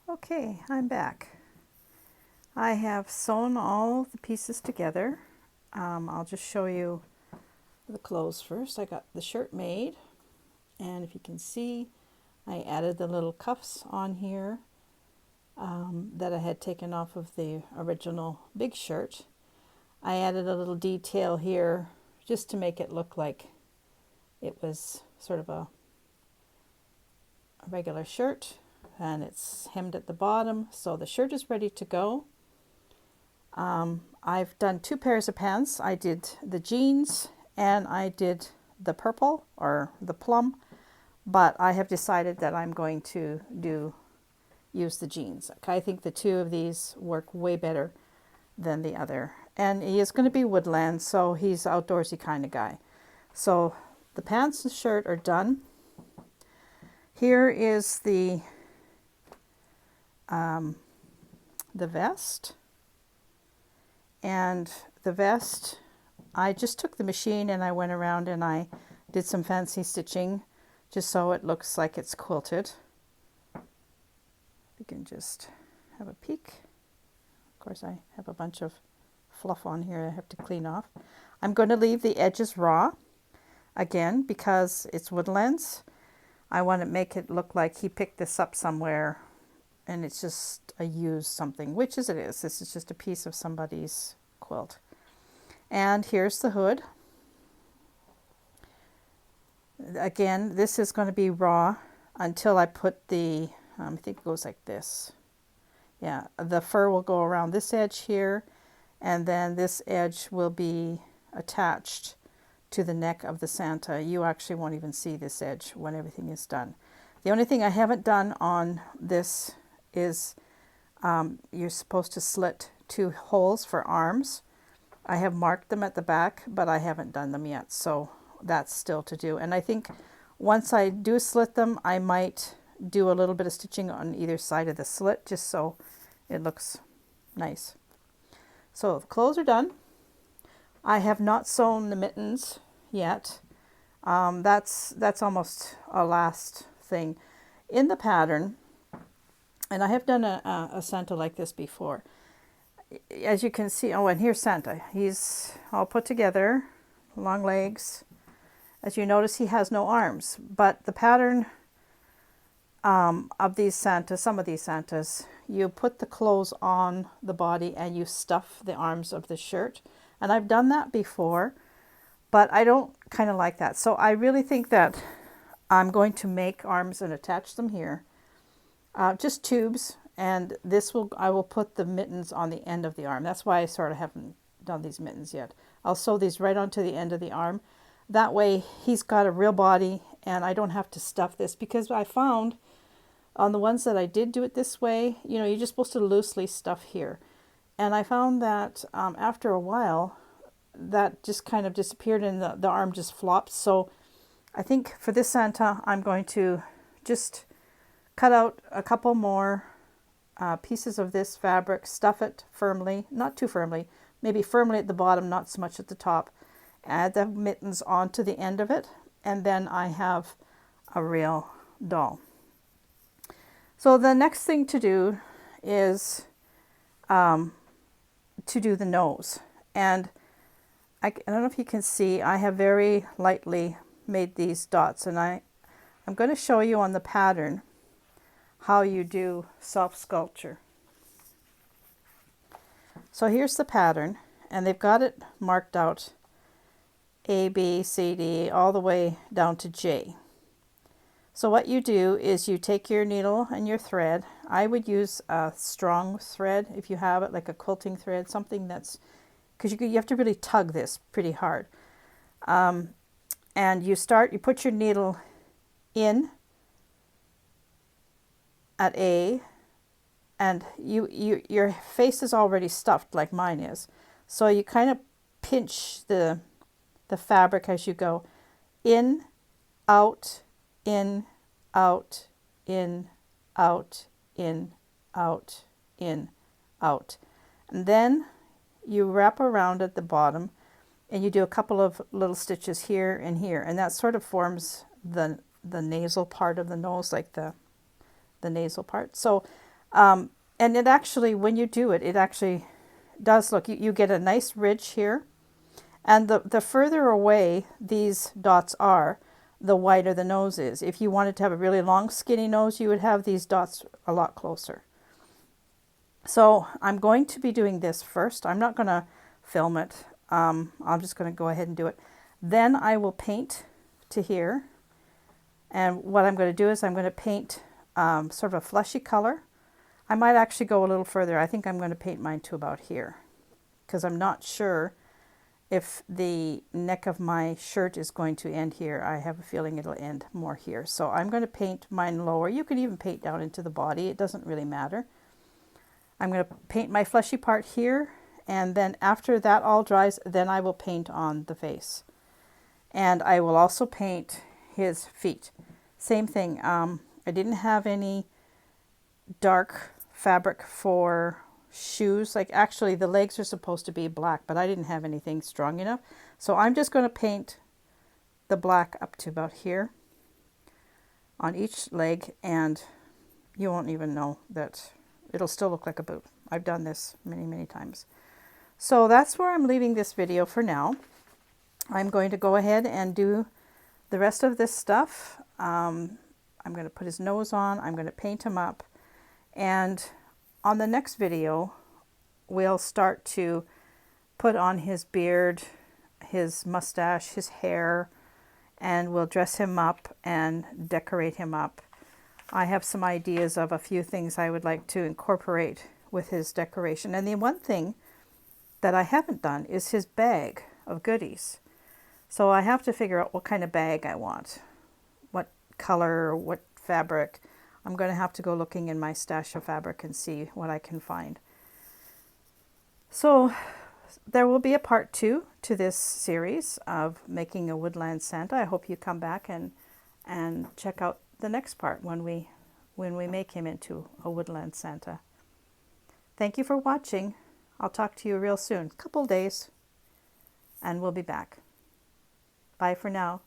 Okay, I'm back. I have sewn all the pieces together. I'll just show you the clothes first. I got the shirt made, and if you can see, I added the little cuffs on here that I had taken off of the original big shirt. I added a little detail here just to make it look like it was sort of a regular shirt, and it's hemmed at the bottom, so the shirt is ready to go. I've done two pairs of pants. I did the jeans and I did the purple or the plum, but I have decided that I'm going to use the jeans. I think the two of these work way better than the other. And he is going to be woodland, so he's an outdoorsy kind of guy. So the pants and shirt are done. Here is the vest. And the vest, I just took the machine and I went around and I did some fancy stitching just so it looks like it's quilted. You can just have a peek. Of course, I have a bunch of fluff on here I have to clean off. I'm going to leave the edges raw again because it's Woodlands. I want to make it look like he picked this up somewhere and it's just a used something, which is it is. This is just a piece of somebody's quilt. And here's the hood. Again, this is going to be raw until I put the, I think it goes like this. Yeah, the fur will go around this edge here, and then this edge will be attached to the neck of the Santa. You actually won't even see this edge when everything is done. The only thing I haven't done on this is you're supposed to slit two holes for arms. I have marked them at the back, but I haven't done them yet, so that's still to do. And I think once I do slit them, I might do a little bit of stitching on either side of the slit just so it looks nice. So the clothes are done. I have not sewn the mittens yet. That's almost a last thing. In the pattern, and I have done a Santa like this before. As you can see, oh, and here's Santa. He's all put together, long legs. As you notice, he has no arms, but the pattern of these Santas, some of these Santas, you put the clothes on the body and you stuff the arms of the shirt. And I've done that before, but I don't kind of like that. So I really think that I'm going to make arms and attach them here. Just tubes, and I will put the mittens on the end of the arm. That's why I sort of haven't done these mittens yet. I'll sew these right onto the end of the arm. That way he's got a real body and I don't have to stuff this, because I found on the ones that I did do it this way, you're just supposed to loosely stuff here. And I found that after a while, that just kind of disappeared and the arm just flopped. So I think for this Santa, I'm going to just cut out a couple more pieces of this fabric, stuff it firmly, not too firmly, maybe firmly at the bottom, not so much at the top. Add the mittens onto the end of it, and then I have a real doll. So the next thing to do is to do the nose. And I don't know if you can see, I have very lightly made these dots, and I'm going to show you on the pattern how you do self-sculpture. So here's the pattern, and they've got it marked out A, B, C, D, all the way down to J. So what you do is you take your needle and your thread. I would use a strong thread if you have it, like a quilting thread, something that's, because you have to really tug this pretty hard. And you put your needle in at A, and your face is already stuffed like mine is. So you kind of pinch the fabric as you go in, out, in, out, in, out, in, out, in, out. And then you wrap around at the bottom and you do a couple of little stitches here and here, and that sort of forms the nasal part of the nose, like the nasal part. So And it actually, when you do it, it actually does look, you get a nice ridge here. And the further away these dots are, the wider the nose is. If you wanted to have a really long skinny nose, you would have these dots a lot closer. So I'm going to be doing this first. I'm not going to film it. I'm just going to go ahead and do it. Then I will paint to here. And what I'm going to do is I'm going to paint sort of a fleshy color. I might actually go a little further. I think I'm going to paint mine to about here, because I'm not sure if the neck of my shirt is going to end here. I have a feeling it'll end more here. So I'm going to paint mine lower. You could even paint down into the body. It doesn't really matter. I'm going to paint my fleshy part here, and then after that all dries, then I will paint on the face. And I will also paint his feet. Same thing. I didn't have any dark fabric for shoes. Like, actually the legs are supposed to be black, but I didn't have anything strong enough. So I'm just going to paint the black up to about here on each leg, and you won't even know that. It'll still look like a boot. I've done this many times. So that's where I'm leaving this video for now. I'm going to go ahead and do the rest of this stuff. I'm going to put his nose on. I'm going to paint him up. And on the next video, we'll start to put on his beard, his mustache, his hair, and we'll dress him up and decorate him up. I have some ideas of a few things I would like to incorporate with his decoration. And the one thing that I haven't done is his bag of goodies. So I have to figure out what kind of bag I want, what color, what fabric. I'm going to have to go looking in my stash of fabric and see what I can find. So there will be a part 2 to this series of making a Woodland Santa. I hope you come back and check out the next part when we make him into a Woodland Santa. Thank you for watching. I'll talk to you real soon, couple days, and we'll be back. Bye for now.